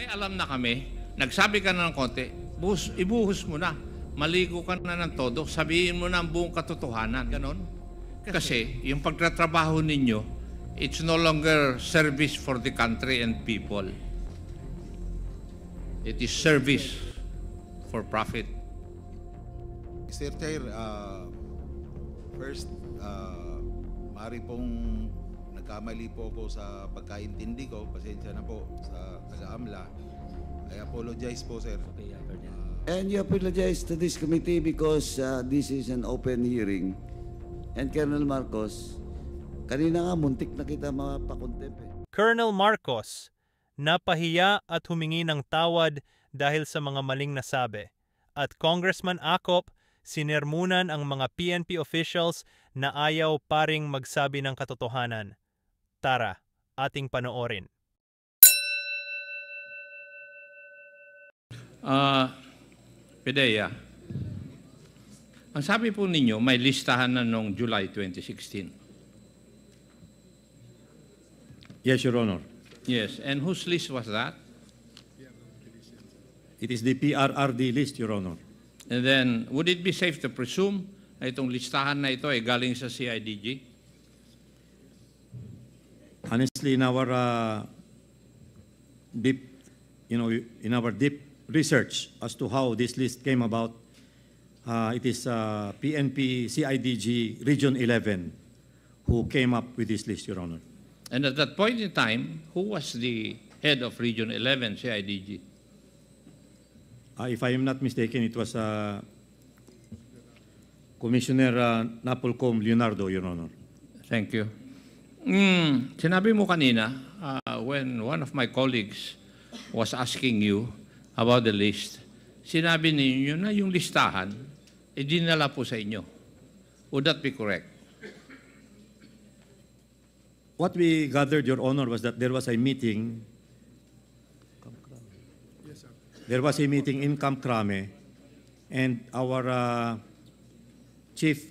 May alam na kami, nagsabi ka na ng konti, ibuhos mo na, maligo ka na ng todo, sabihin mo na ang buong katotohanan, ganon. Kasi yung pagtatrabaho ninyo, it's no longer service for the country and people. It is service for profit. Mr. Chair, first, maaari pong nagkamali po ako sa pagkaintindi ko. Pasensya na po sa taga-AMLA. I apologize po, sir. And you apologize to this committee because this is an open hearing. And Colonel Marcos, kanina nga muntik na kita mapakontempt eh. Colonel Marcos, napahiya at humingi ng tawad dahil sa mga maling nasabi. At Congressman Acop, sinermunan ang mga PNP officials na ayaw paring magsabi ng katotohanan. Tara, ating panoorin. Pedea, ang sabi po ninyo, may listahan na noong July 2016. Yes, Your Honor. Yes, and whose list was that? It is the PRRD list, Your Honor. And then, would it be safe to presume na itong listahan na ito ay galing sa CIDG? Honestly, in our deep research as to how this list came about, it is PNP CIDG Region 11 who came up with this list, Your Honor. And at that point in time, who was the head of Region 11 CIDG? If I am not mistaken, it was Commissioner Napolcom Leonardo, Your Honor. Thank you. Sinabi mo kanina, when one of my colleagues was asking you about the list, sinabi ninyo na yung listahan, dinala po sa inyo. Would that be correct? What we gathered, Your Honor, was that there was a meeting. Yes, sir. There was a meeting in Camp Crame, and our chief,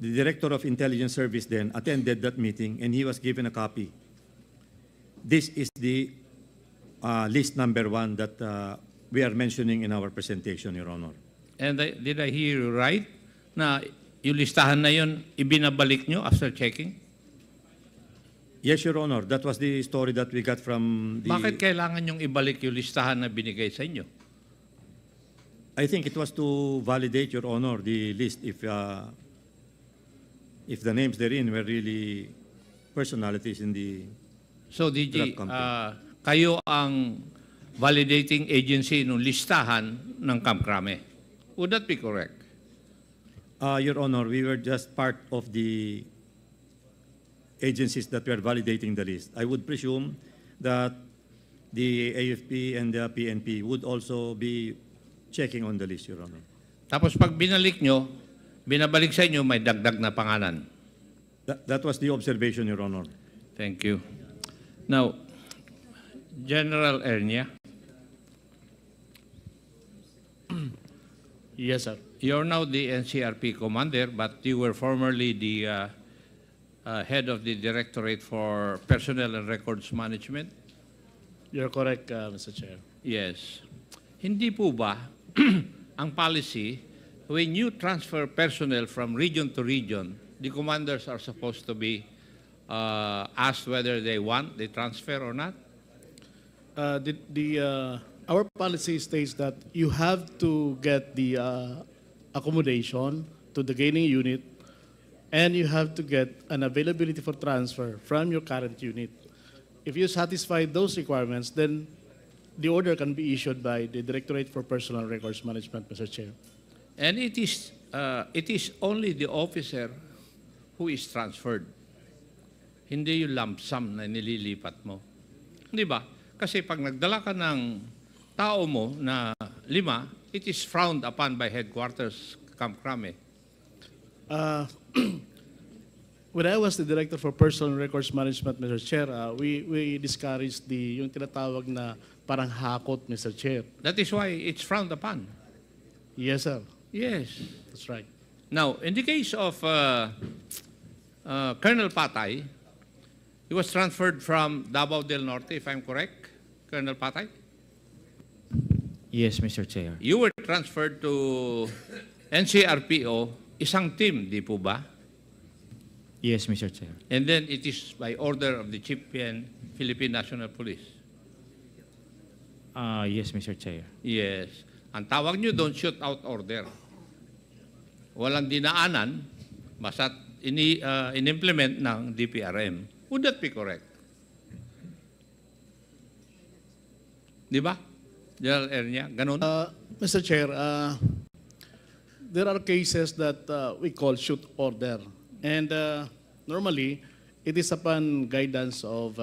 the director of intelligence service then, attended that meeting, and he was given a copy. This is the list number 1 that we are mentioning in our presentation, Your Honor. And did I hear you right? Na yung listahan na yun, ibinabalik nyo after checking? Yes, Your Honor. That was the story that we got from the... Bakit kailangan yung ibalik yung listahan na binigay sa inyo? I think it was to validate, Your Honor, the list if the names therein were really personalities in the... So, DG, kayo ang validating agency ng listahan ng Camp Crame. Would that be correct? Your Honor, we were just part of the agencies that were validating the list. I would presume that the AFP and the PNP would also be checking on the list, Your Honor. Tapos pag binalik nyo, binabalik sa inyo, may dagdag na pangalan. That was the observation, Your Honor. Thank you. Now, General Ernia. Yes, sir. You're now the NCRP commander, but you were formerly the head of the Directorate for Personnel and Records Management. You're correct, Mr. Chair. Yes. Hindi po ba ang policy, when you transfer personnel from region to region, the commanders are supposed to be asked whether they want the transfer or not? Our policy states that you have to get the accommodation to the gaining unit, and you have to get an availability for transfer from your current unit. If you satisfy those requirements, then the order can be issued by the Directorate for Personnel Records Management, Mr. Chair. And it is only the officer who is transferred. Hindi yung lump sum na nililipat mo. Di ba? Kasi pag nagdala ka ng tao mo na 5, it is frowned upon by headquarters Camp Crame. When I was the Director for Personnel Records Management, Mr. Chair, we discouraged yung tinatawag na parang hakot, Mr. Chair. That is why it's frowned upon. Yes, sir. Yes. That's right. Now, in the case of Colonel Patay, he was transferred from Davao del Norte, if I'm correct, Colonel Patay? Yes, Mr. Chair. You were transferred to NCRPO, isang team, di po ba? Yes, Mr. Chair. And then it is by order of the Chief Philippine National Police. Yes, Mr. Chair. Yes. Ang tawag nyo doon, shoot out order. Walang dinaanan, basta't in-implement ng DPRM. Would that be correct? Di ba? General Ernia, ganun? Mr. Chair, there are cases that we call shoot order. And normally, it is upon guidance of,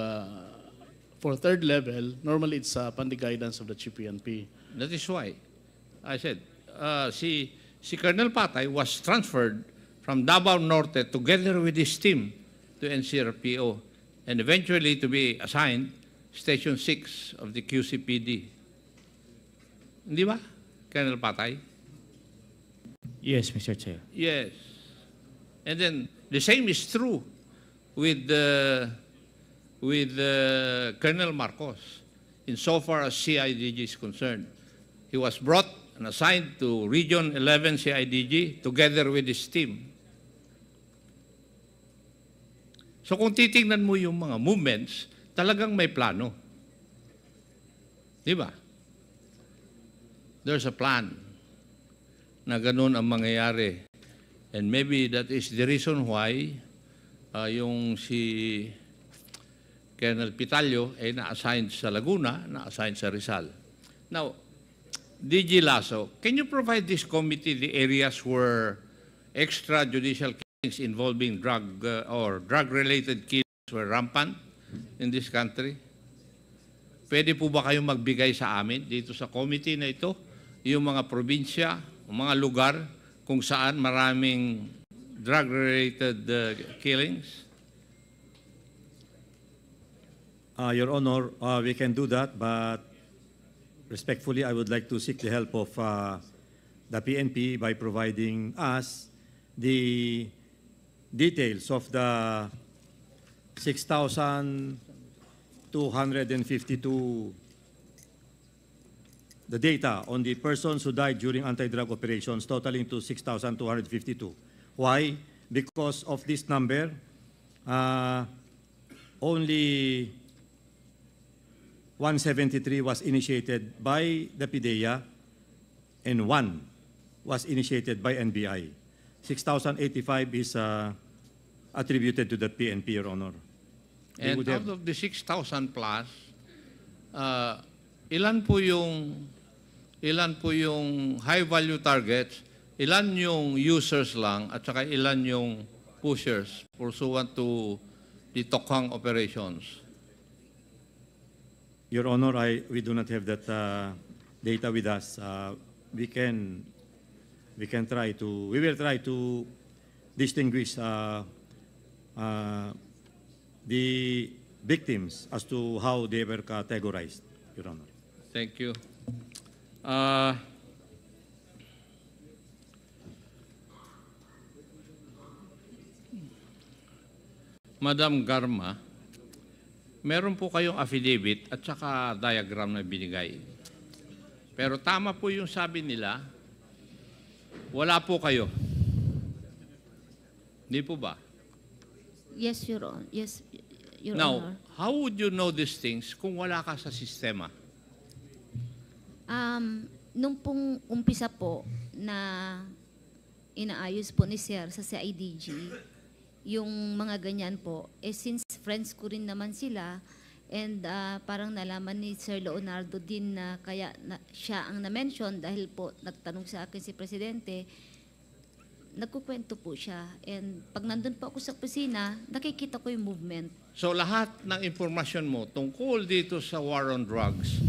for third level, normally it's upon the guidance of the Chief PNP. That is why I said, si Colonel Patay was transferred from Davao Norte together with his team to NCRPO and eventually to be assigned Station 6 of the QCPD. Hindi ba, Colonel Patay? Yes, Mr. Chair. Yes. And then the same is true with Colonel Marcos. Insofar as CIDG is concerned, he was brought and assigned to Region 11 CIDG together with his team. So kung titingnan mo yung mga movements, talagang may plano. Di ba? There's a plan na ganun ang mangyayari. And maybe that is the reason why yung si Colonel Pitalio ay na-assign sa Laguna, na-assign sa Rizal. Now, DG Lasso, can you provide this committee the areas where extrajudicial killings involving drug or drug-related killings were rampant in this country? Pwede po ba kayong magbigay sa amin dito sa committee na ito, yung mga probinsya, mga lugar kung saan maraming drug-related killings? Your Honor, we can do that, but respectfully, I would like to seek the help of the PNP by providing us the details of the 6,252, the data on the persons who died during anti-drug operations, totaling to 6,252. Why? Because of this number, only 173 was initiated by the PIDEA and 1 was initiated by NBI. 6,085 is attributed to the PNP, Your Honor. And out of the 6,000 plus, ilan po yung high value targets, ilan yung users lang, at saka ilan yung pushers pursuant to the Tokhang operations? Your Honor, we do not have that data with us. We will try to distinguish the victims as to how they were categorized, Your Honor. Thank you. Madam Garma, meron po kayong affidavit at saka diagram na binigay. Pero tama po yung sabi nila, wala po kayo. Hindi po ba? Yes, Your Honor. Yes, Your Now, Honor. how would you know these things kung wala ka sa sistema? Nung pong umpisa po na inaayos po ni Sir sa CIDG, yung mga ganyan po, since friends ko rin naman sila, and parang nalaman ni Sir Leonardo din na kaya siya ang na-mention dahil po nagtanong sa akin si Presidente, nagkukwento po siya. And pag nandun po ako sa opisina, nakikita ko yung movement. So lahat ng impormasyon mo tungkol dito sa war on drugs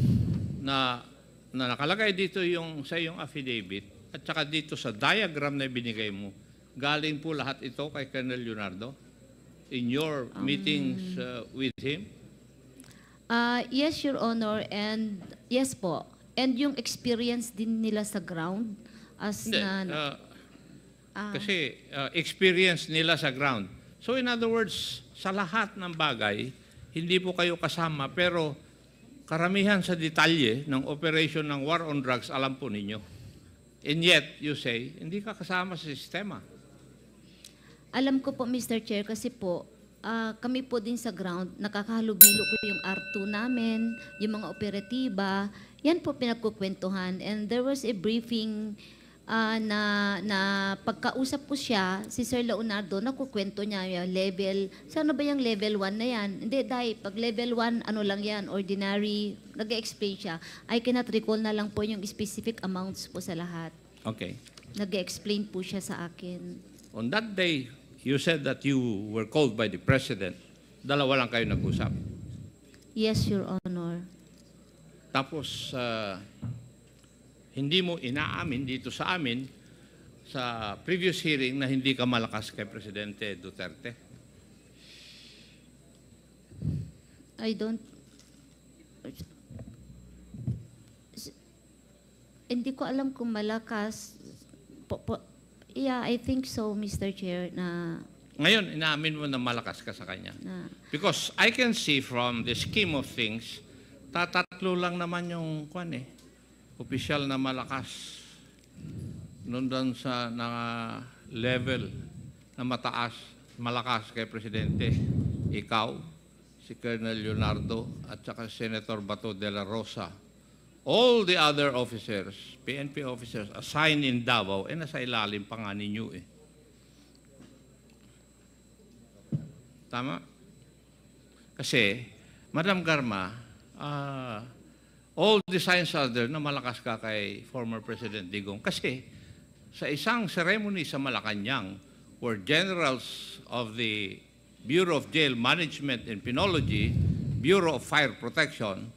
na nakalagay dito yung sa iyong affidavit at saka dito sa diagram na binigay mo, galing po lahat ito kay Colonel Leonardo in your meetings with him? Yes, Your Honor, and yes po. And yung experience din nila sa ground as Hindi, na... kasi experience nila sa ground. So in other words, sa lahat ng bagay, hindi po kayo kasama pero karamihan sa detalye ng operation ng war on drugs, alam po ninyo. And yet, you say, hindi ka kasama sa sistema. Alam ko po, Mr. Chair, kasi po, kami po din sa ground, nakakahalubilo ko yung R2 namin, yung mga operatiba, yan po pinagkukwentuhan. And there was a briefing na pagkausap ko siya, si Sir Leonardo, nakukwento niya yung level, sana ba yung level 1 na yan? Hindi, dahil pag level 1, ano lang yan, ordinary, nag-explain siya. I cannot recall na lang po yung specific amounts po sa lahat. Okay. Nag-explain po siya sa akin. On that day, you said that you were called by the President. Dalawa lang kayo nag-usap. Yes, Your Honor. Tapos, hindi mo inaamin dito sa amin sa previous hearing na hindi ka malakas kay Presidente Duterte. I don't... Hindi ko alam kung malakas. Yeah, I think so, Mr. Chair, na... Ngayon, inaamin mo na malakas ka sa kanya. Because I can see from the scheme of things, tatatlo lang naman yung opisyal na malakas. Nandun sa level na mataas, malakas kay Presidente. Ikaw, si Colonel Leonardo, at saka Senator Bato de la Rosa. All the other officers, PNP officers, assigned in Davao, nasa ilalim pa nga ninyo eh. Tama? Kasi, Madam Garma, all the signs are there na malakas ka kay former President Digong. Kasi, sa isang ceremony sa Malacanang, where generals of the Bureau of Jail Management and Penology, Bureau of Fire Protection,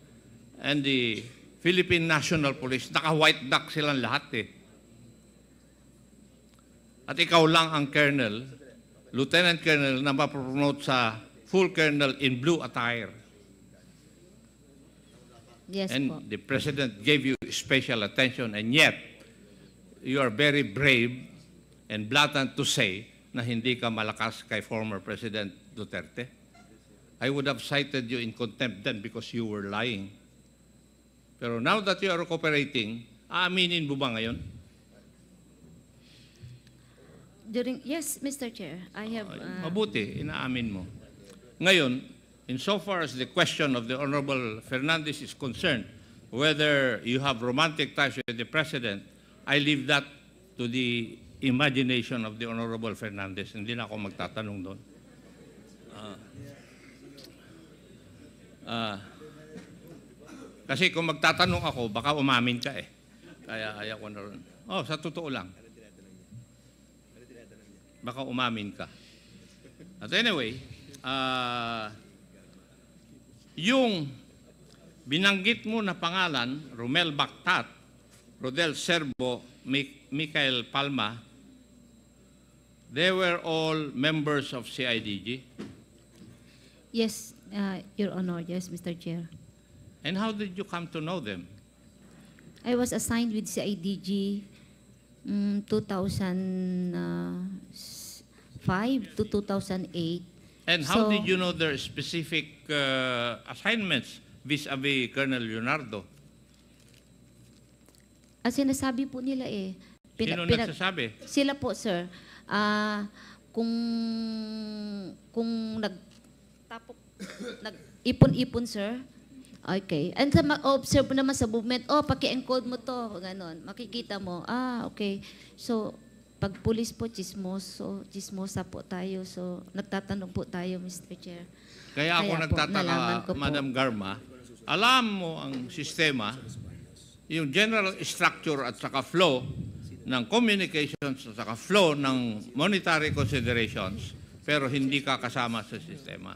and the Philippine National Police, naka-white duck silang lahat eh. At ikaw lang ang colonel, lieutenant colonel, na mapropromote sa full colonel in blue attire. Yes And po. the President gave you special attention, and yet, you are very brave and blatant to say na hindi ka malakas kay former President Duterte. I would have cited you in contempt then because you were lying. Pero now that you are cooperating, aaminin mo ba ngayon? Yes, Mr. Chair, I have... Mabuti, inaamin mo. Ngayon, insofar as the question of the Honorable Fernandez is concerned, whether you have romantic ties with the President, I leave that to the imagination of the Honorable Fernandez. Hindi na ako magtatanong doon. Kasi kung magtatanong ako, baka umamin ka eh. Kaya ayaw ko na rin. Oh, sa totoo lang. Baka umamin ka. At anyway, yung binanggit mo na pangalan, Romel Bactat, Rodel Serbo, Michael Palma, they were all members of CIDG. Yes, Your Honor. Yes, Mr. Chair. And how did you come to know them? I was assigned with CIDG 2005 to 2008. And how So- did you know their specific assignments vis-a-vis Colonel Leonardo? Sinasabi po nila eh. Sino nagsasabi? Sila po, sir. Kung nag-ipon-ipon, sir. Okay. And ma-observe mo naman sa movement, paki-encode mo to, ganon. Makikita mo, okay. So, pag pulis po, chismosa po tayo. So, nagtatanong po tayo, Mr. Chair. Kaya ako Kaya po, nalaman nagtataka, ko po. Madam Garma, alam mo ang sistema, yung general structure at saka flow ng communications at saka flow ng monetary considerations, pero hindi ka kasama sa sistema.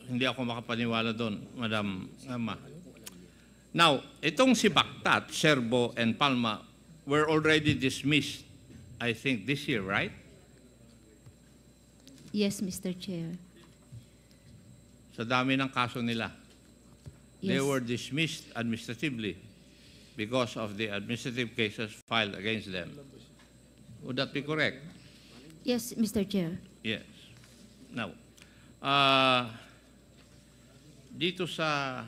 Hindi ako makapaniwala doon, Madam Garma. Now, itong si Bactat, Serbo, and Palma were already dismissed, I think, this year, right? Yes, Mr. Chair. Sa dami ng kaso nila. They Yes. were dismissed administratively because of the administrative cases filed against them. Would that be correct? Yes, Mr. Chair. Yes. Now, dito sa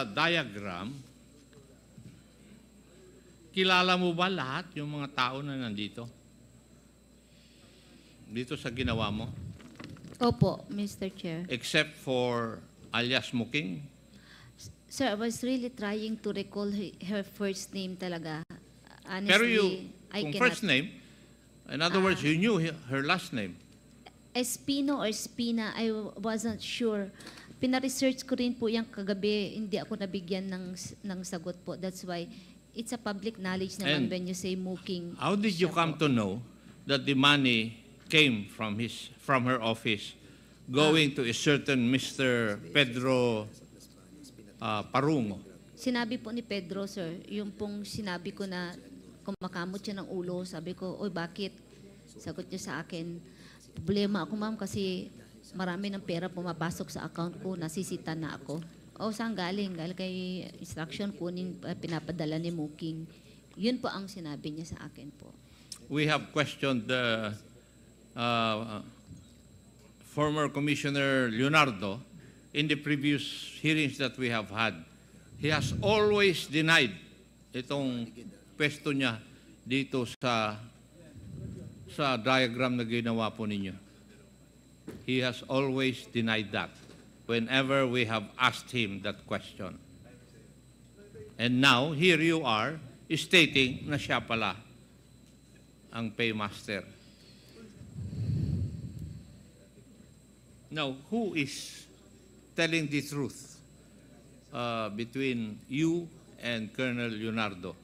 diagram, kilala mo ba lahat yung mga tao na nandito? Dito sa ginawa mo? Opo, Mr. Chair. Except for alias Muking? Sir, I was really trying to recall her first name talaga. Honestly, Pero I kung cannot. first name, in other words, you knew her last name. Espino or Spina, I wasn't sure. Pina-research ko rin po yung kagabi, hindi ako nabigyan ng sagot po. That's why it's a public knowledge naman And when you say Muking. How did you siya come po. to know that the money came from her office going to a certain Mr. Pedro Parungo? Sinabi po ni Pedro, sir, yung pong sinabi ko na kumakamot siya ng ulo, sabi ko, oy, bakit? Sagot niya sa akin, problema ako, ma'am, kasi marami ng pera pumapasok sa account ko, nasisita na ako. O, saan galing? Galing kay instruction kunin, pinapadala ni Muking. Yun po ang sinabi niya sa akin po. We have questioned the former Commissioner Leonardo in the previous hearings that we have had. He has always denied itong pwesto niya dito sa diagram na ginawa po ninyo. He has always denied that whenever we have asked him that question. And now, here you are stating na siya pala ang paymaster. Now, who is telling the truth between you and Colonel Leonardo?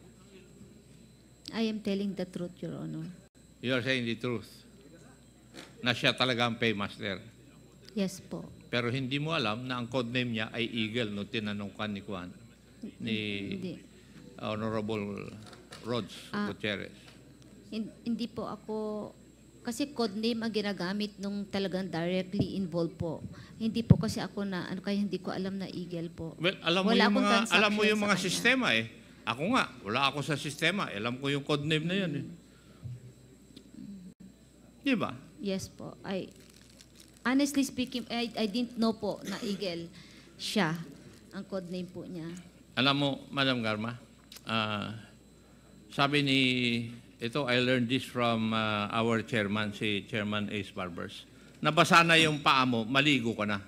I am telling the truth, Your Honor. You are saying the truth na siya talaga ang paymaster. Yes po. Pero hindi mo alam na ang codename niya ay Eagle no tinanong ka ni Juan, ni Hindi. Honorable Rods Gutierrez. Hindi po ako, kasi codename ang ginagamit nung talagang directly involved po. Hindi po kasi ako na, kaya hindi ko alam na Eagle po. Well, alam mo Wala yung akong mga transaction sa kanya. sistema eh. Ako nga, wala ako sa sistema. Alam ko yung codename na yan eh. Di ba? Yes po. Honestly speaking, I didn't know po na Eagle siya. Ang codename po niya. Alam mo, Madam Garma, sabi ni, I learned this from our chairman, si Chairman Ace Barbers. Nabasa na yung paa mo, maligo ka na.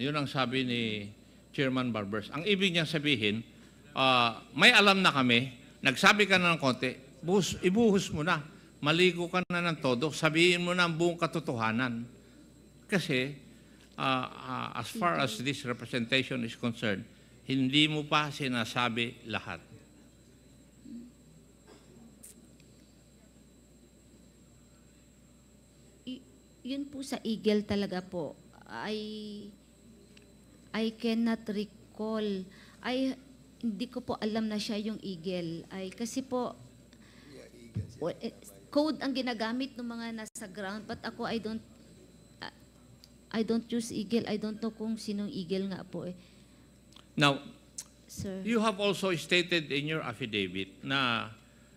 Yun ang sabi ni Chairman Barbers. Ang ibig niyang sabihin, may alam na kami, nagsabi ka na ng konti, ibuhos mo na. Maligo ka na ng todo, sabihin mo na ang buong katotohanan. Kasi, as far as this representation is concerned, hindi mo pa sinasabi lahat. Yun po sa Eagle talaga po. I cannot recall. Hindi ko po alam na siya yung Eagle. Kasi po, code ang ginagamit ng mga nasa ground, but ako I don't use Eagle. I don't know kung sinong Eagle nga po eh. Now, Sir. you have also stated in your affidavit na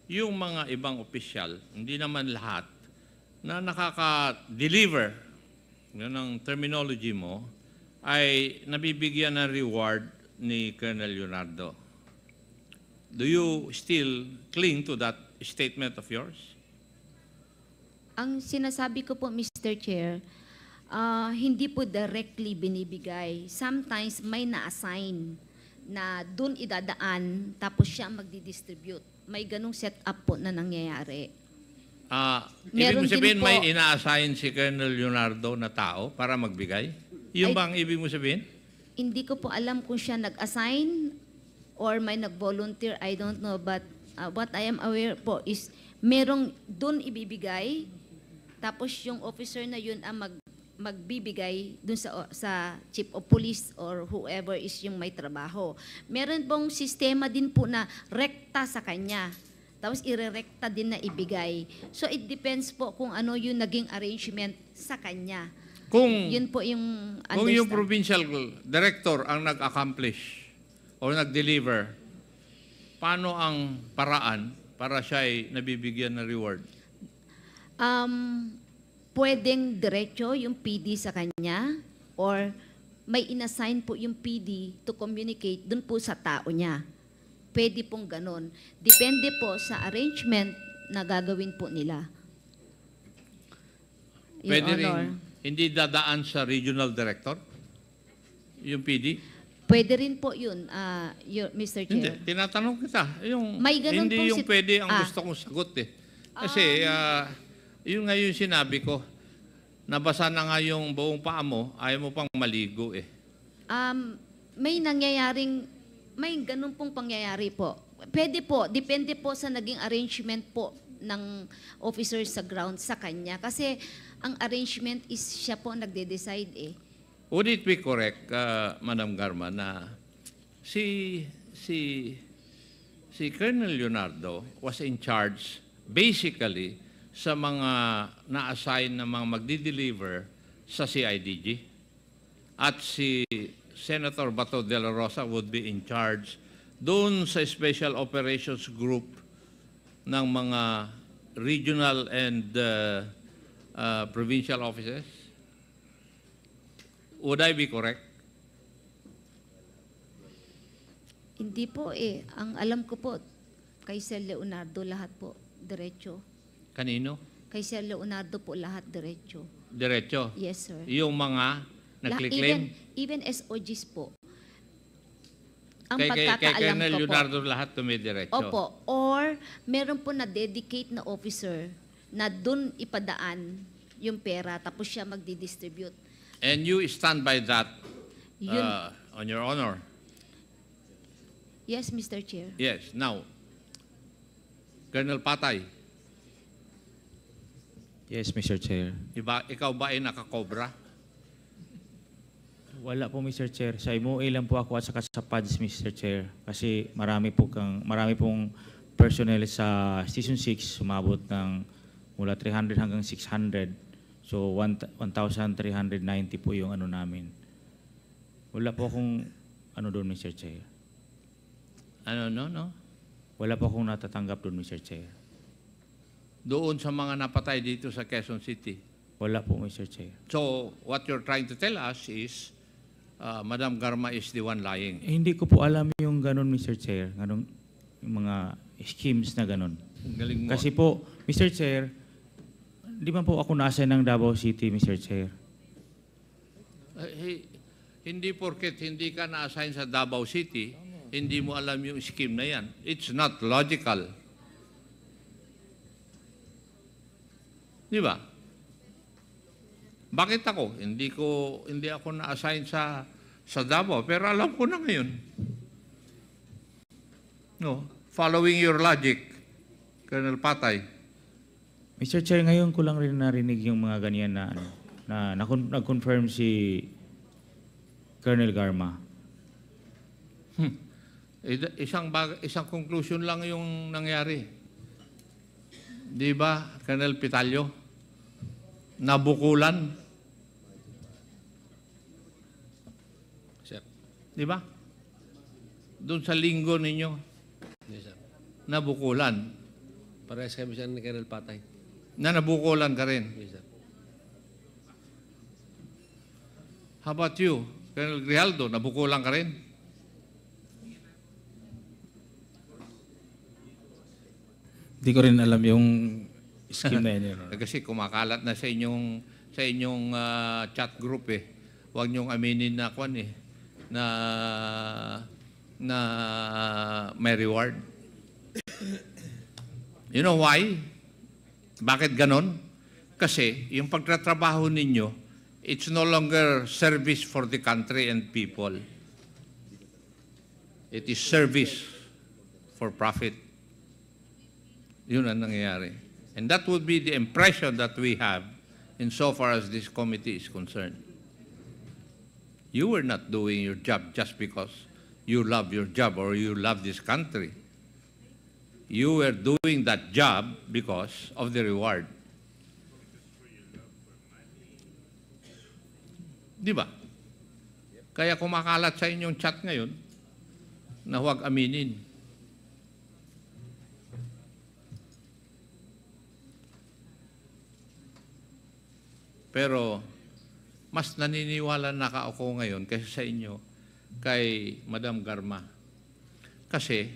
yung mga ibang opisyal, hindi naman lahat, na nakaka-deliver, yun ang terminology mo, ay nabibigyan ng reward ni Colonel Leonardo. Do you still cling to that statement of yours? Ang sinasabi ko po, Mr. Chair, hindi po directly binibigay. Sometimes may na-assign na dun idadaan, tapos siya magdi-distribute. May ganung setup po na nangyayari. Ibig Meron mo sabihin din po- may ina-assign si Colonel Leonardo na tao para magbigay? Yung Ay- ba ang ibig mo sabihin? Hindi ko po alam kung siya nag-assign or may nag-volunteer, I don't know. But what I am aware po is merong dun ibibigay, tapos yung officer na yun ang magbibigay dun sa chief of police or whoever is yung may trabaho. Meron pong sistema din po na rekta sa kanya. Tapos irerekta din na ibigay. So it depends po kung ano yung naging arrangement sa kanya. Kung Yun po yung Kung yung understand. provincial director ang nag-accomplish o nag-deliver, paano ang paraan para siya ay nabibigyan ng reward? pwedeng diretso yung PD sa kanya or may inassign po yung PD to communicate dun po sa tao niya. Pwede pong ganun. Depende po sa arrangement na gagawin po nila. Your Pwede Honor. rin hindi dadaan sa regional director? Yung PD? Pwede rin po yun, Mr. Hindi, Chair. tinatanong kita. Yung, May ganun hindi pong yung pwede ang Ah. gusto kong sagot eh. Kasi, yun nga yung sinabi ko, nabasa na nga yung buong paa mo, ayaw mo pang maligo eh. May ganun pong pangyayari po. Pwede po, depende po sa naging arrangement po ng officer sa ground sa kanya. Kasi ang arrangement is siya po nagde-decide eh. Would it be correct, Madam Garma, na si Colonel Leonardo was in charge basically sa mga na-assign na mga magdi-deliver sa CIDG at si Senator Bato de la Rosa would be in charge doon sa Special Operations Group ng mga regional and provincial offices? Would I be correct? Hindi po eh. Ang alam ko po, kay Sir Leonardo lahat po diretso. Kanino? Kay Sir Leonardo po lahat diretso. Diretso? Yes, sir. Yung mga nagkli-claim? Even SOGs po. Ang Kay pagkakaalam Colonel ko Leonardo lahat tumidiretso? Opo. Or meron po na dedicate na officer na dun ipadaan yung pera tapos siya magdi-distribute. And you stand by that Yun. on your honor? Yes, Mr. Chair. Yes. Now, Colonel Patay, Yes, Mr. Chair. ikaw ba ay nakakobra? Wala po, Mr. Chair. Sa MOA lang po ako at saka sa PADS, Mr. Chair. Kasi marami pong personnel sa Station 6, sumabot ng mula 300 hanggang 600. So, 1,390 po yung ano namin. Wala po akong ano doon, Mr. Chair. No? Wala po akong natatanggap doon, Mr. Chair. Doon sa mga napatay dito sa Quezon City. Wala po, Mr. Chair. So, what you're trying to tell us is, Madam Garma is the one lying. Hindi ko po alam yung ganun, Mr. Chair. Ganun, yung mga schemes na ganun. Galing mo. Kasi po, Mr. Chair, di ba po ako nasa ng Davao City, Mr. Chair? Hindi porket hindi ka na-assign sa Davao City, hindi mo alam yung scheme na yan. It's not logical. Di ba? Bakit ako? Hindi ako na-assign sa Davao, pero alam ko na ngayon. No, following your logic, Colonel Patay. Mr. Chair, ngayon ko lang rin narinig yung mga ganyan na nag-confirm si Colonel Garma. Isang conclusion lang yung nangyari. Di ba, Colonel Pitalyo? Nabukulan. Sir. Di ba? Doon sa linggo ninyo, Yes, sir. nabukulan. Parehas kami siya ni Colonel Patay. Na nabukulan ka rin. Yes, sir. How about you, Colonel Grijaldo? Nabukulan ka rin? Hindi ko rin alam yung scheme na yun. Kasi kumakalat na sa inyong chat group eh. Huwag niyong aminin na kwan eh. Na may reward. You know why? Bakit ganon? Kasi yung pagtatrabaho ninyo, it's no longer service for the country and people. It is service for profit. Yun ang nangyayari. And that would be the impression that we have insofar as this committee is concerned. You were not doing your job just because you love your job or you love this country. You were doing that job because of the reward. Di ba? Kaya kumakalat sa inyong chat ngayon na huwag aminin. Pero mas naniniwala na ako ngayon kaysa sa inyo kay Madam Garma. Kasi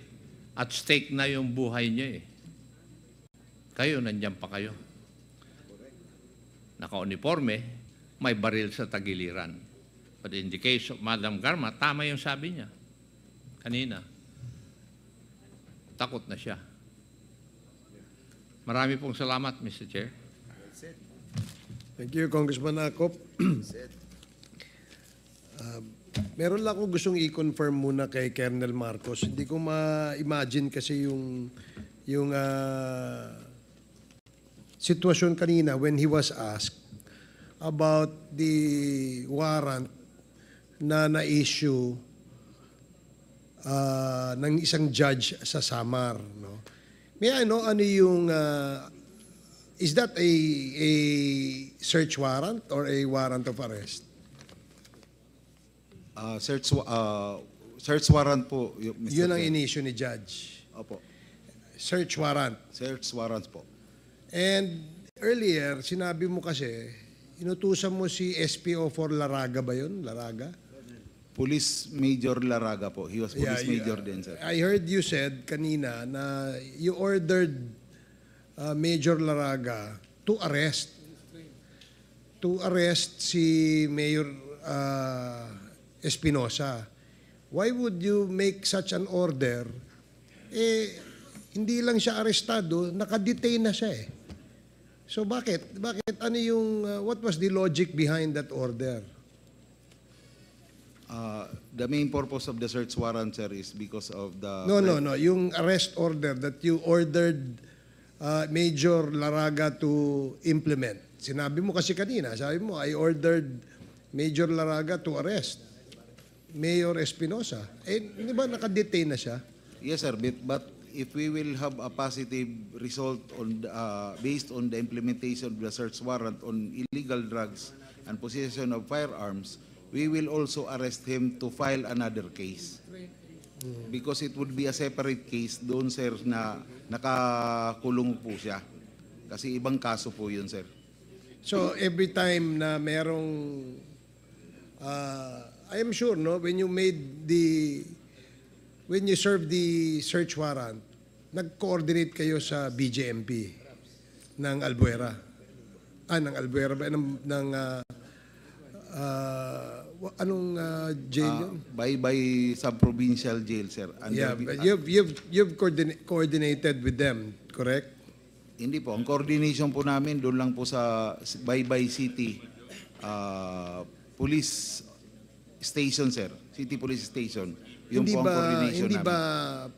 at stake na yung buhay niya eh. Kayo, nandiyan pa kayo. Naka-uniforme, may baril sa tagiliran. But in the case of Madam Garma, tama yung sabi niya kanina. Takot na siya. Marami pong salamat, Mr. Chair. Thank you, Congressman Akop. Meron lang akong gustong i-confirm muna kay Colonel Marcos. Hindi ko ma-imagine kasi yung sitwasyon kanina when he was asked about the warrant na na-issue ng isang judge sa Samar. No? May I know ano yung... is that a search warrant or a warrant of arrest? Search warrant po, Mr. Yun ang Chair. in-issue ni Judge. Opo. Search warrant. Search warrants po. And earlier, sinabi mo kasi, inutusan mo si SPO4 Laraga ba yun? Laraga? Police Major Laraga po. He was Police Major din, sir. I heard you said kanina na you ordered Major Laraga to arrest si Mayor Espinosa. Why would you make such an order? Hindi lang siya arestado, nakadetain na siya eh. So bakit ano yung what was the logic behind that order? The main purpose of the search warrant, sir, is because of the... No. Yung arrest order that you ordered Major Laraga to implement. Sinabi mo kasi kanina, sabi mo, I ordered Major Laraga to arrest Mayor Espinosa. Di ba nakadetain na siya? Yes, sir. But if we will have a positive result on based on the implementation of the search warrant on illegal drugs and possession of firearms, we will also arrest him to file another case. Because it would be a separate case doon, sir, na nakakulong po siya. Kasi ibang kaso po yun, sir. So every time na merong I am sure no when you served the search warrant, nag-coordinate kayo sa BJMP ng Albuera. Ng Albuera ba anong jail yun? By sub-provincial jail, sir. Yeah, but you've coordinated with them, correct? Hindi po. Ang coordination po namin doon lang po sa Baybay City Police Station, sir. City Police Station. Yung po ang coordination hindi namin. ba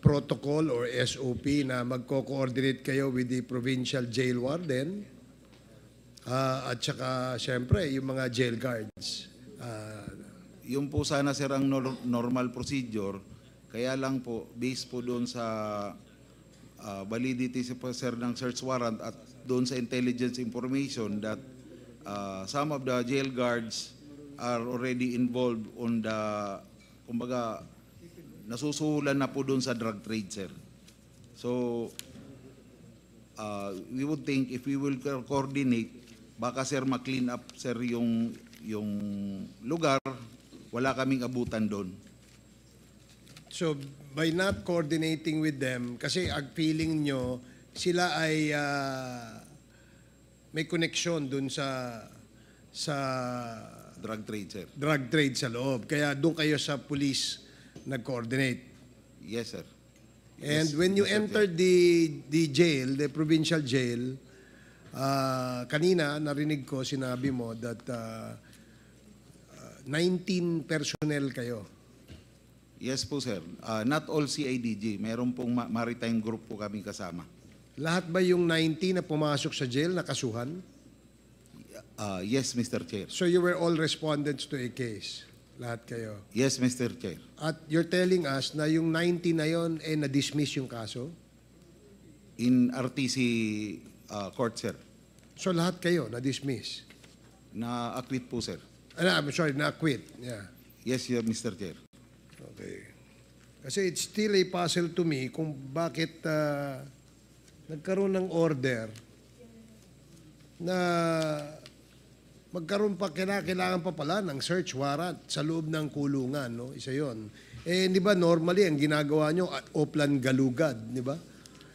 protocol or SOP na magko-coordinate kayo with the provincial jail warden at saka syempre yung mga jail guards? Yung po sana, sir, ang normal procedure. Kaya lang po, based po doon sa validity sir ng search warrant at doon sa intelligence information that some of the jail guards are already involved on the, kumbaga, nasusuhulan na po doon sa drug trade, sir. So, we would think if we will coordinate, baka, sir, ma-clean up, sir, yung lugar, wala kaming abutan doon. So, by not coordinating with them, kasi ang feeling nyo, sila ay may connection dun sa Drug trade, sir. drug trade sa loob. Kaya doon kayo sa police nag-coordinate. Yes, sir. And Yes, when you yes, sir. entered the jail, the provincial jail, kanina narinig ko, sinabi mo that 19 personnel kayo. Yes po, sir. Not all CIDG. Meron pong maritime group po kami kasama. Lahat ba yung 19 na pumasok sa jail nakasuhan? Yes, Mr. Chair. So you were all respondents to a case? Lahat kayo? Yes, Mr. Chair. At you're telling us na yung 19 na yon na-dismiss yung kaso? In RTC court, sir. So lahat kayo na-dismiss? Na-acquit po, sir. I'm sorry, na-acquit. Yeah. Yes, Mr. Chair. Okay. Kasi it's still a puzzle to me kung bakit nagkaroon ng order na magkaroon pa, kailangan pa pala ng search warrant sa loob ng kulungan, no? Isa yon. Di ba normally ang ginagawa nyo, oplan galugad, di ba?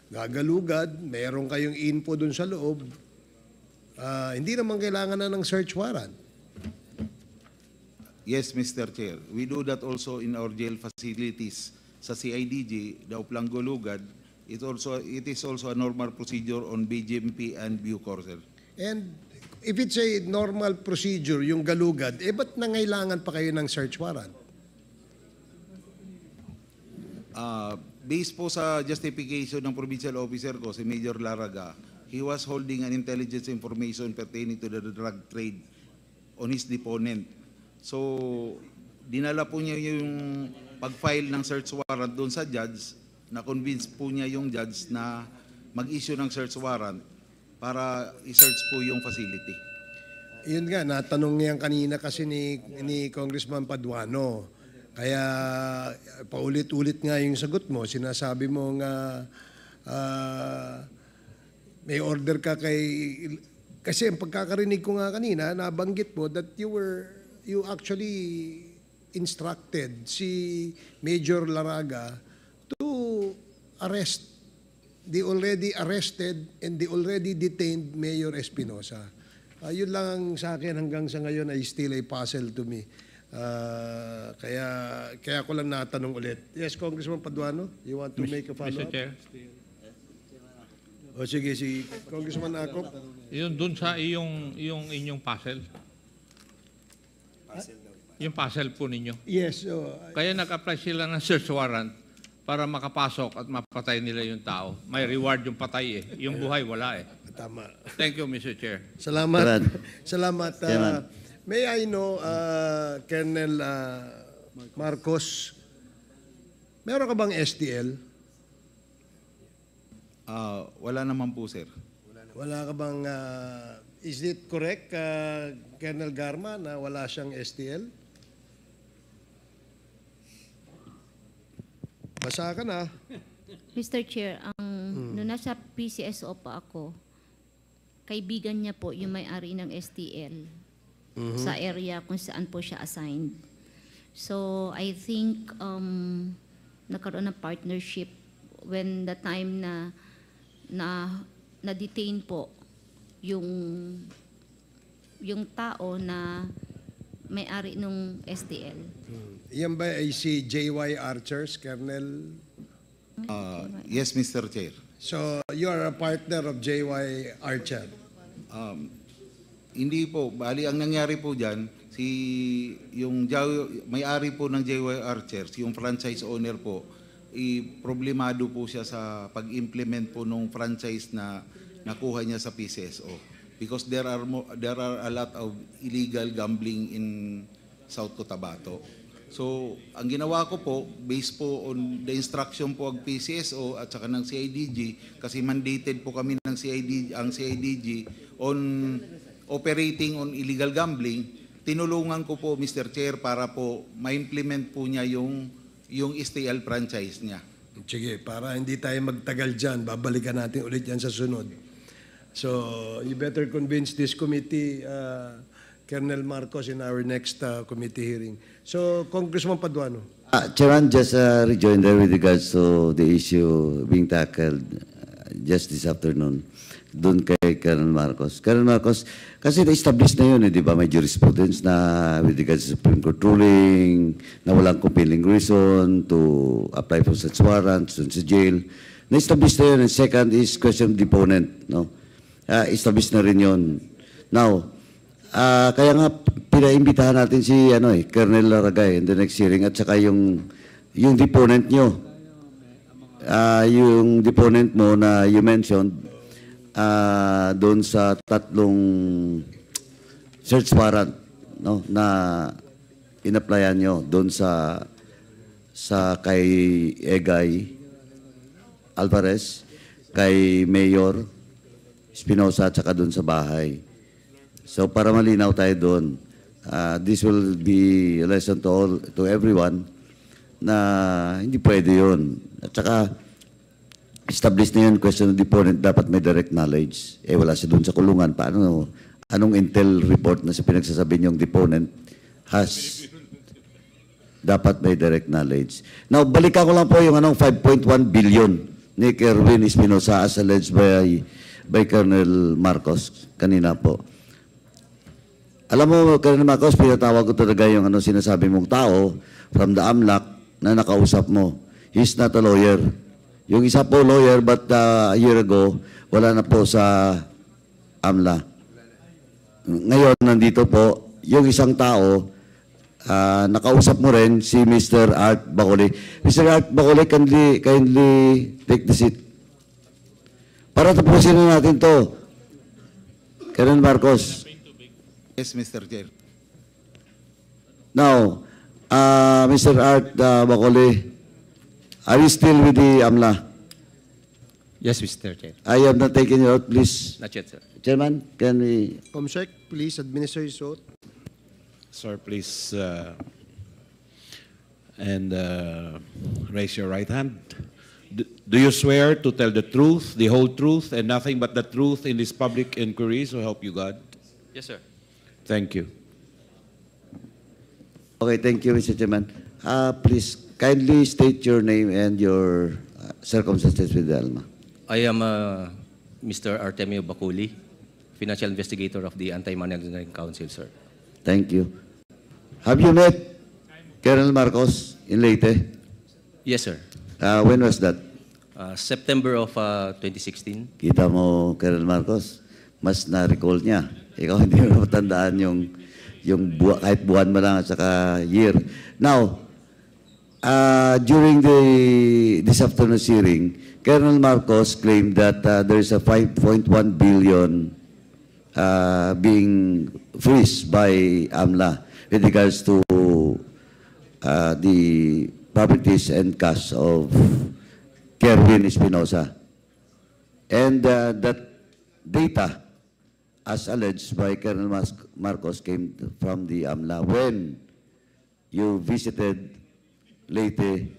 Gagalugad, meron kayong info dun sa loob. Hindi naman kailangan na ng search warrant. Yes, Mr. Chair. We do that also in our jail facilities. Sa CIDG, the Oplang Golugad, it is also a normal procedure on BGMP and Bucor, sir. And if it's a normal procedure, yung galugad, ba't nangailangan pa kayo ng search warrant? Based po sa justification ng provincial officer ko, si Major Laraga, he was holding an intelligence information pertaining to the drug trade on his deponent. So, dinala po niya yung pag-file ng search warrant doon sa judge, na-convince po niya yung judge na mag-issue ng search warrant para i-search po yung facility. Yun nga, natanong niyan kanina kasi ni Congressman Paduano. Kaya paulit-ulit nga yung sagot mo. Sinasabi mo nga may order ka kay... Kasi ang pagkakarinig ko nga kanina, nabanggit mo that you actually instructed si Major Laraga to arrest the already arrested and the already detained Mayor Espinosa. Yun lang ang sa akin hanggang sa ngayon ay still a puzzle to me. Kaya ko lang natanong ulit. Yes, Congressman Paduano, you want to make a follow-up? Mr. Chair. O sige, si Congressman Acop. Yun dun sa inyong puzzle. Yung puzzle po ninyo. Yes. Kaya nag-apply sila ng search warrant para makapasok at mapatay nila yung tao. May reward yung patay eh. Yung buhay wala eh. Tama. Thank you, Mr. Chair. Salamat. Salamat. Chairman. May I know, Colonel Marcos, meron ka bang STL? Wala naman po, sir. Wala ka bang, is it correct, Colonel Garma, na wala siyang STL? Basa ka na. Mr. Chair, nung nasa PCSO pa ako, kaibigan niya po yung may-ari ng STL sa area kung saan po siya assigned. So, I think nagkaroon ng partnership when the time na-detain po yung tao na may-ari ng STL. Yan ba ay si JY Archers, Colonel? Yes, Mr. Chair. So, you are a partner of JY Archer? Hindi po. Bali, ang nangyari po dyan, may-ari po ng JY Archers, yung franchise owner po, problemado po siya sa pag-implement po ng franchise na nakuha niya sa PCSO. Because there are a lot of illegal gambling in South Cotabato. So, ang ginawa ko po, based po on the instruction po ng PCSO at saka ng CIDG, kasi mandated po kami ng CIDG on operating on illegal gambling, tinulungan ko po, Mr. Chair, para po ma-implement po niya yung STL franchise niya. Sige, para hindi tayo magtagal dyan, babalikan natin ulit yan sa sunod. So, you better convince this committee, Colonel Marcos, in our next committee hearing. So, Congressman Paduano. Chairman, just a rejoinder with regards to the issue being tackled just this afternoon doon kay Colonel Marcos. Colonel Marcos, kasi na-establish na yun, di ba? May jurisprudence na with regards to Supreme Court ruling, na walang compelling reason to apply for such warrants dun sa jail. Na-establish na yun. And second is question of deponent, no? Establish na rin yun. Now, kaya nga pinaimbitahan natin si Colonel Laragay in the next hearing at saka yung deponent nyo. Yung deponent mo na you mentioned doon sa 3 search warrant, no, na in-applyan nyo doon sa kay Egay Alvarez, kay Mayor Espinosa at saka doon sa bahay. So para malinaw tayo doon, this will be a lesson to everyone na hindi pwede yun. At saka establish na yun, question of deponent, dapat may direct knowledge. Wala siya doon sa kulungan. Paano anong intel report na sa pinagsasabi niyong deponent has dapat may direct knowledge. Now, balikan ko lang po yung 5.1 billion ni Kerwin Espinosa as alleged by Colonel Marcos kanina po. Alam mo, Colonel Marcos, pinatawag ko talaga yung sinasabi mong tao from the AMLAC na nakausap mo. He's not a lawyer. Yung isa po lawyer, but a year ago, wala na po sa AMLA. Ngayon, nandito po, yung isang tao, nakausap mo rin si Mr. Art Bacoli. Mr. Art Bacoli, kindly take the seat. Para tapusin na natin to. Colonel Marcos. Yes, Mr. Chair. Now, Mr. Art Bacoli, are you still with the AMLA? Yes, Mr. Chair. I have not taken you out, please. Not yet, sir. Chairman, can we... Comsec, please administer his oath. Sir, please raise your right hand. Do you swear to tell the truth, the whole truth, and nothing but the truth in this public inquiry, so help you God? Yes, sir. Thank you. Okay, thank you, Mr. Chairman. Please, kindly state your name and your circumstances with the ALMA. I am Mr. Artemio Baculi, Financial Investigator of the Anti-Money Laundering Council, sir. Thank you. Have you met Colonel Marcos in Leyte? Yes, sir. When was that? September of 2016. Kita mo, Colonel Marcos, mas na-recall niya. Ikaw hindi mo matandaan yung kahit buwan mo lang at saka year. Now, during this afternoon's hearing, Colonel Marcos claimed that there is a 5.1 billion being freezed by AMLA with regards to the properties and cash of Kerwin Espinosa. And that data, as alleged by Colonel Marcos, came from the AMLA when you visited Leyte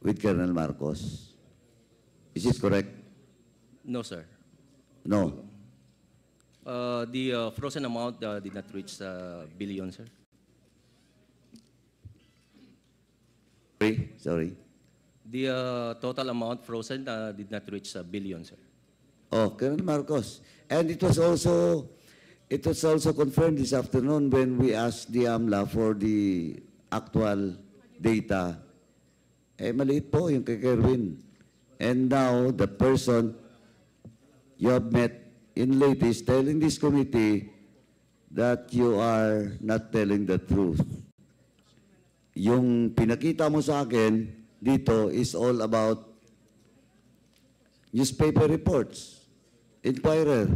with Colonel Marcos. Is it correct? No, sir. No. The frozen amount did not reach billion, sir. Sorry. The total amount frozen did not reach billion, sir. Oh, Colonel Marcos. And it was also confirmed this afternoon when we asked the AMLA for the actual data. Maliit po yung kay Kerwin. And now, the person you have met in Leyte is telling this committee that you are not telling the truth. Yung pinakita mo sa akin dito is all about newspaper reports, Inquirer.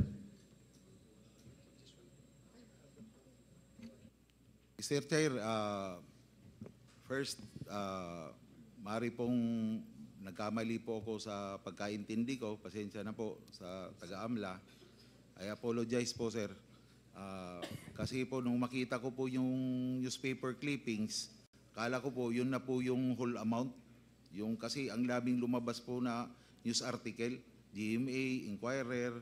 Mr. Chair, first, maaari pong nagkamali po ako sa pagkaintindi ko. Pasensya na po sa taga-AMLA. I apologize po, sir. Kasi po nung makita ko po yung newspaper clippings, kala ko po yun na po yung whole amount. Yung kasi ang labing lumabas po na news article, GMA, Inquirer,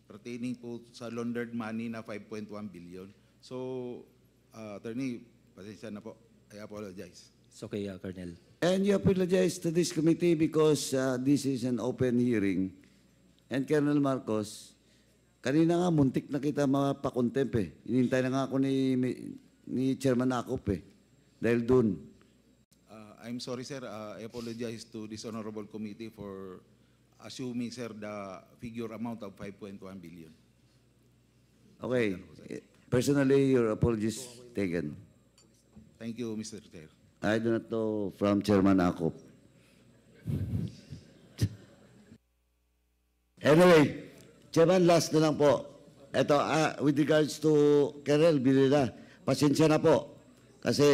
pertaining po sa laundered money na 5.1 billion. So, Attorney, pasensya na po. I apologize. It's okay, Colonel. And you apologize to this committee because this is an open hearing. And Colonel Marcos, kanina nga muntik na kita mapakontempt eh. Inintay na nga ako ni Chairman Akop eh. Dahil dun. I'm sorry, sir. I apologize to this honorable committee for assuming, sir, the figure amount of 5.1 billion. Okay. Personally, your apologies taken. Thank you, Mr. Chair. I do not know from Chairman Akop. Anyway, Chairman, last na lang po. Ito, with regards to Kerel Bilila, pasensya na po. Kasi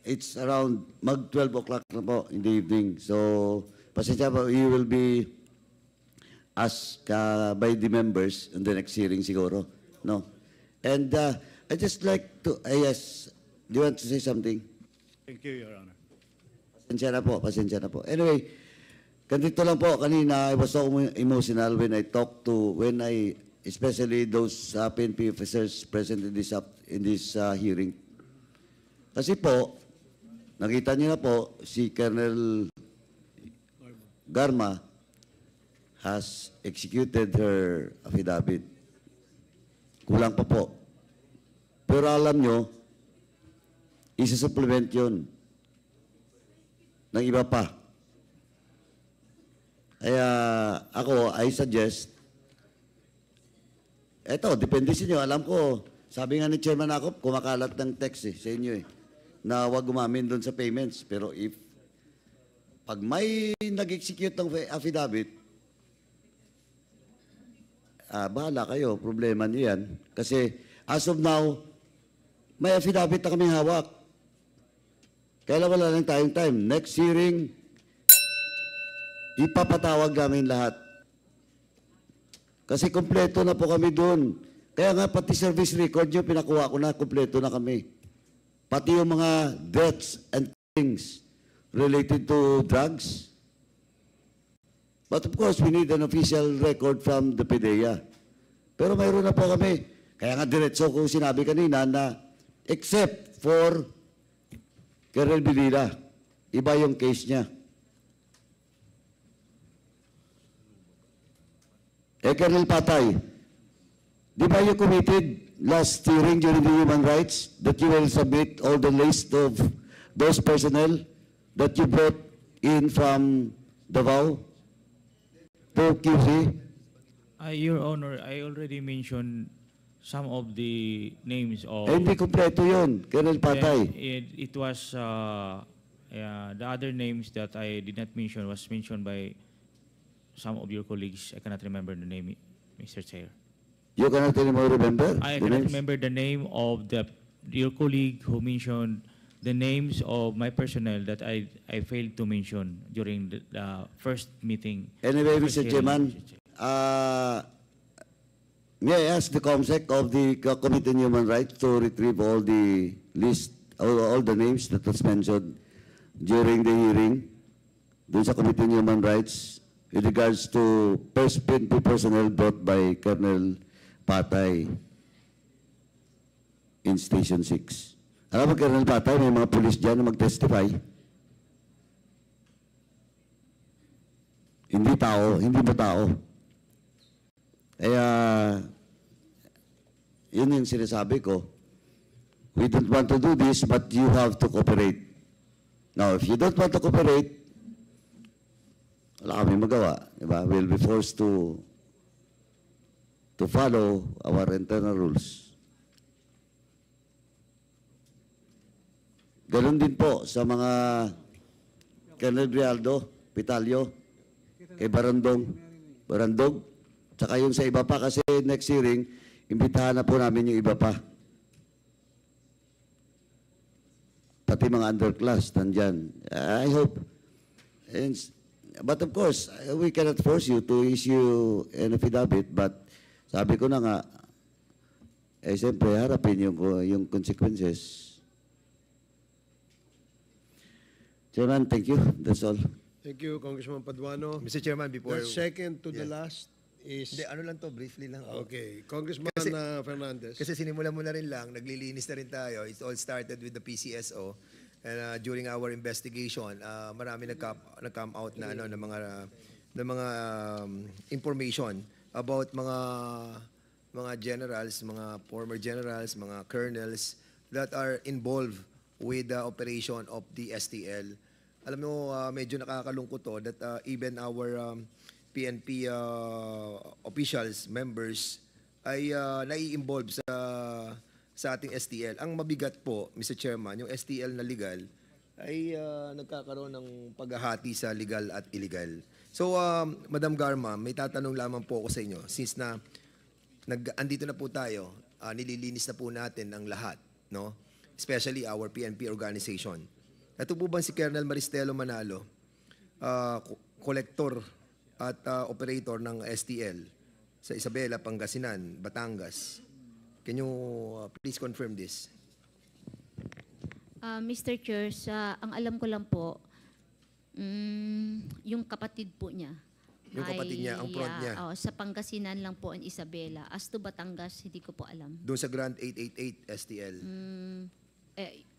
it's around mag-12 o'clock na po in the evening. So, pasensya po, you will be asked by the members in the next hearing siguro. No? And I just like to, yes, do you want to say something? Thank you, Your Honor. Pasensya na po, pasensya na po. Anyway, ganito lang po, kanina I was so emotional when I especially those PNP officers present in this hearing. Kasi po, nakita niyo na po, si Colonel Garma has executed her affidavit. Kulang pa po. Pero alam nyo, isa-supplement yun ng iba pa. Kaya ako, I suggest, eto, depende sa inyo. Alam ko, sabi nga ni Chairman Akop, kumakalat ng text sa inyo na huwag gumamin doon sa payments. Pero pag may nag-execute ng affidavit, bahala kayo, problema niyo yan. Kasi as of now, may affidavit na kaming hawak. Kaya wala lang tayong time. Next hearing, ipapatawag namin lahat. Kasi kompleto na po kami doon. Kaya nga pati service record nyo, pinakuha ko na, kompleto na kami. Pati yung mga deaths and things related to drugs. But of course, we need an official record from the PDEA. Pero mayroon na po kami. Kaya nga diretso ko sinabi kanina na except for Colonel Bilila, iba yung case niya. Colonel Patay, di ba you committed last hearing during the human rights that you will submit all the list of those personnel that you brought in from Davao to QC? Your Honor, I already mentioned some of the names of... Hindi kompleto yun, Colonel Patay. It was, the other names that I did not mention was mentioned by some of your colleagues. I cannot remember the name, Mr. Chair. You cannot anymore remember? I the cannot names? remember the name of your colleague who mentioned the names of my personnel that I failed to mention during the first meeting. Anyway, First Mr. hearing, Chairman, Mr. Chair. may I ask the COMSEC of the Committee on Human Rights to retrieve all the list, all the names that was mentioned during the hearing dun sa Committee on Human Rights with regards to PNP personnel brought by Colonel Patay in Station 6. Alam mo, Colonel Patay, may mga pulis dyan na mag-testify. Hindi tao, hindi ba tao? Kaya, yun yung sinasabi ko. We don't want to do this, but you have to cooperate. Now, if you don't want to cooperate, wala kami magawa. Diba? We'll be forced to follow our internal rules. Ganon din po sa mga Colonel Grialdo, Pitalio, kay Barandog, tsaka yung sa iba pa kasi next hearing, imbitahan na po namin yung iba pa. Pati mga underclass, nandyan. I hope. But of course, we cannot force you to issue an affidavit, but sabi ko na nga, siyempre, harapin yung consequences. Chairman, thank you. That's all. Thank you, Congressman Paduano. Mr. Chairman, before... The second to the last is... Hindi, ano lang to, briefly lang. Okay. Congressman Fernandez. Kasi sinimulan mo na rin lang, naglilinis na rin tayo. It all started with the PCSO. And during our investigation, marami nag-come out na ng mga information about mga generals, mga former generals, mga colonels that are involved with the operation of the STL. Alam mo, medyo nakakalungkot to that even our PNP officials, members, ay nai-involve sa ating STL. Ang mabigat po, Mr. Chairman, yung STL na legal ay nagkakaroon ng paghahati sa legal at illegal. So, Madam Garma, may tatanong lamang po ako sa inyo. Since na andito na po tayo, nililinis na po natin ang lahat, no? Especially our PNP organization. Ito po ba si Colonel Maristelo Manalo, collector at operator ng STL sa Isabela, Pangasinan, Batangas? Can you please confirm this? Mr. Chair, ang alam ko lang po, yung kapatid po niya, Yung kapatid niya, ang front niya. Sa Pangasinan lang po in Isabela. As to Batangas, hindi ko po alam. Doon sa Grand 888 STL.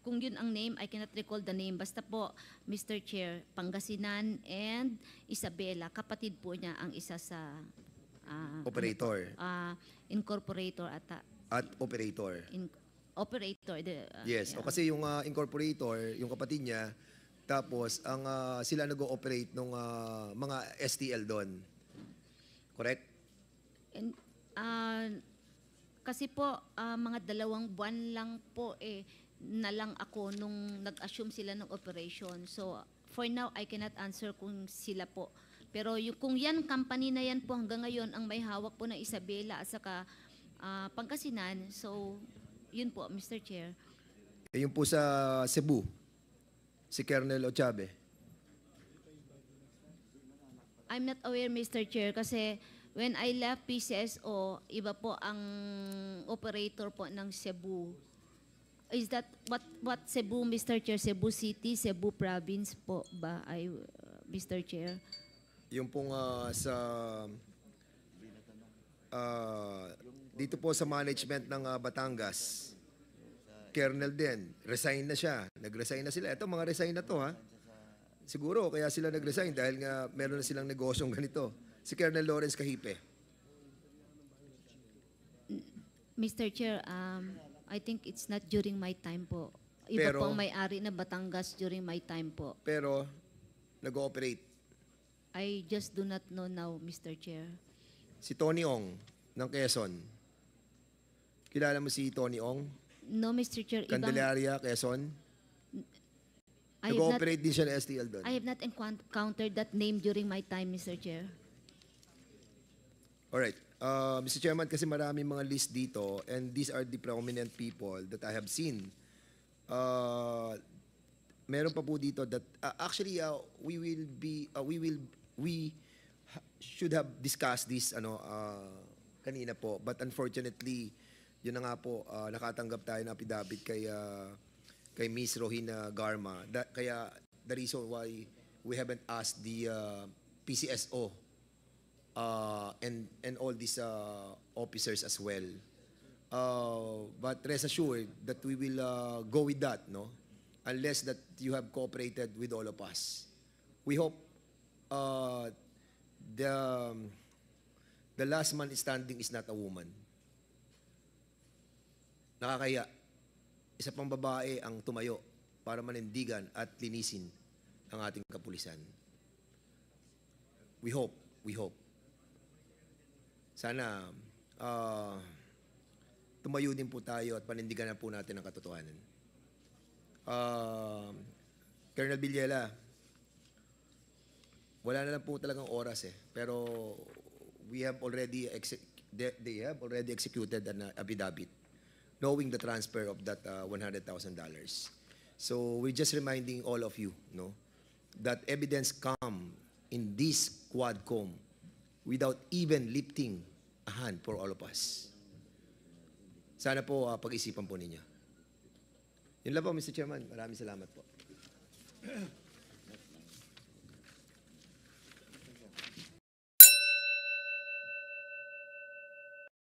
Kung yun ang name, I cannot recall the name. Basta po, Mr. Chair, Pangasinan and Isabela, kapatid po niya ang isa sa Operator. incorporator ata. At operator. Operator. Yes. O kasi yung incorporator, yung kapatid niya, tapos ang sila nag-ooperate ng mga STL doon. Correct? And, kasi po, mga 2 buwan lang po na lang ako nung nag-assume sila ng operation. So, for now, I cannot answer kung sila po. Pero kung yan, company na yan po hanggang ngayon ang may hawak po ng Isabela at saka Pangasinan. So, yun po, Mr. Chair. Yung po sa Cebu, si Colonel Ochabe. I'm not aware, Mr. Chair, kasi when I left PCSO, iba po ang operator po ng Cebu. Is that what Cebu, Mr. Chair? Cebu City, Cebu Province po ba, Mr. Chair? Yung pong dito po sa management ng Batangas, Colonel din, resign na siya. Nag-resign na sila. Ito, mga resign na to, ha? Siguro, kaya sila nag-resign dahil nga meron na silang negosyong ganito. Si Colonel Lawrence Cahipe. Mr. Chair, I think it's not during my time po. Iba Pero, po ang may-ari na Batangas during my time po. Pero, nag-ooperate. I just do not know now, Mr. Chair. Si Tony Ong ng Quezon. Kilala mo si Tony Ong? No, Mr. Chair. Candelaria, Quezon? Nag-ooperate din siya ng STL doon. I have not encountered that name during my time, Mr. Chair. Alright. Mr. Chairman, kasi maraming mga list dito and these are the prominent people that I have seen. Meron pa po dito that actually we should have discussed this kanina po, but unfortunately yun na nga po, nakatanggap tayo ng affidavit kay Miss Rohina Garma. Kaya the reason why we haven't asked the PCSO and all these officers as well. But rest assured that we will go with that, no? Unless that you have cooperated with all of us. We hope the last man standing is not a woman. Nakakaya. Isa pang babae ang tumayo para manindigan at linisin ang ating kapulisan. We hope. Sana tumayo din po tayo at panindigan na po natin ang katotohanan. Colonel Villela, wala na lang po talagang oras pero they have already executed an affidavit knowing the transfer of that $100,000. So we're just reminding all of you, no, that evidence come in this Quadcom without even lifting a hand for all of us. Sana po pag-isipan po ninyo. Yun lang po, Mr. Chairman. Maraming salamat po.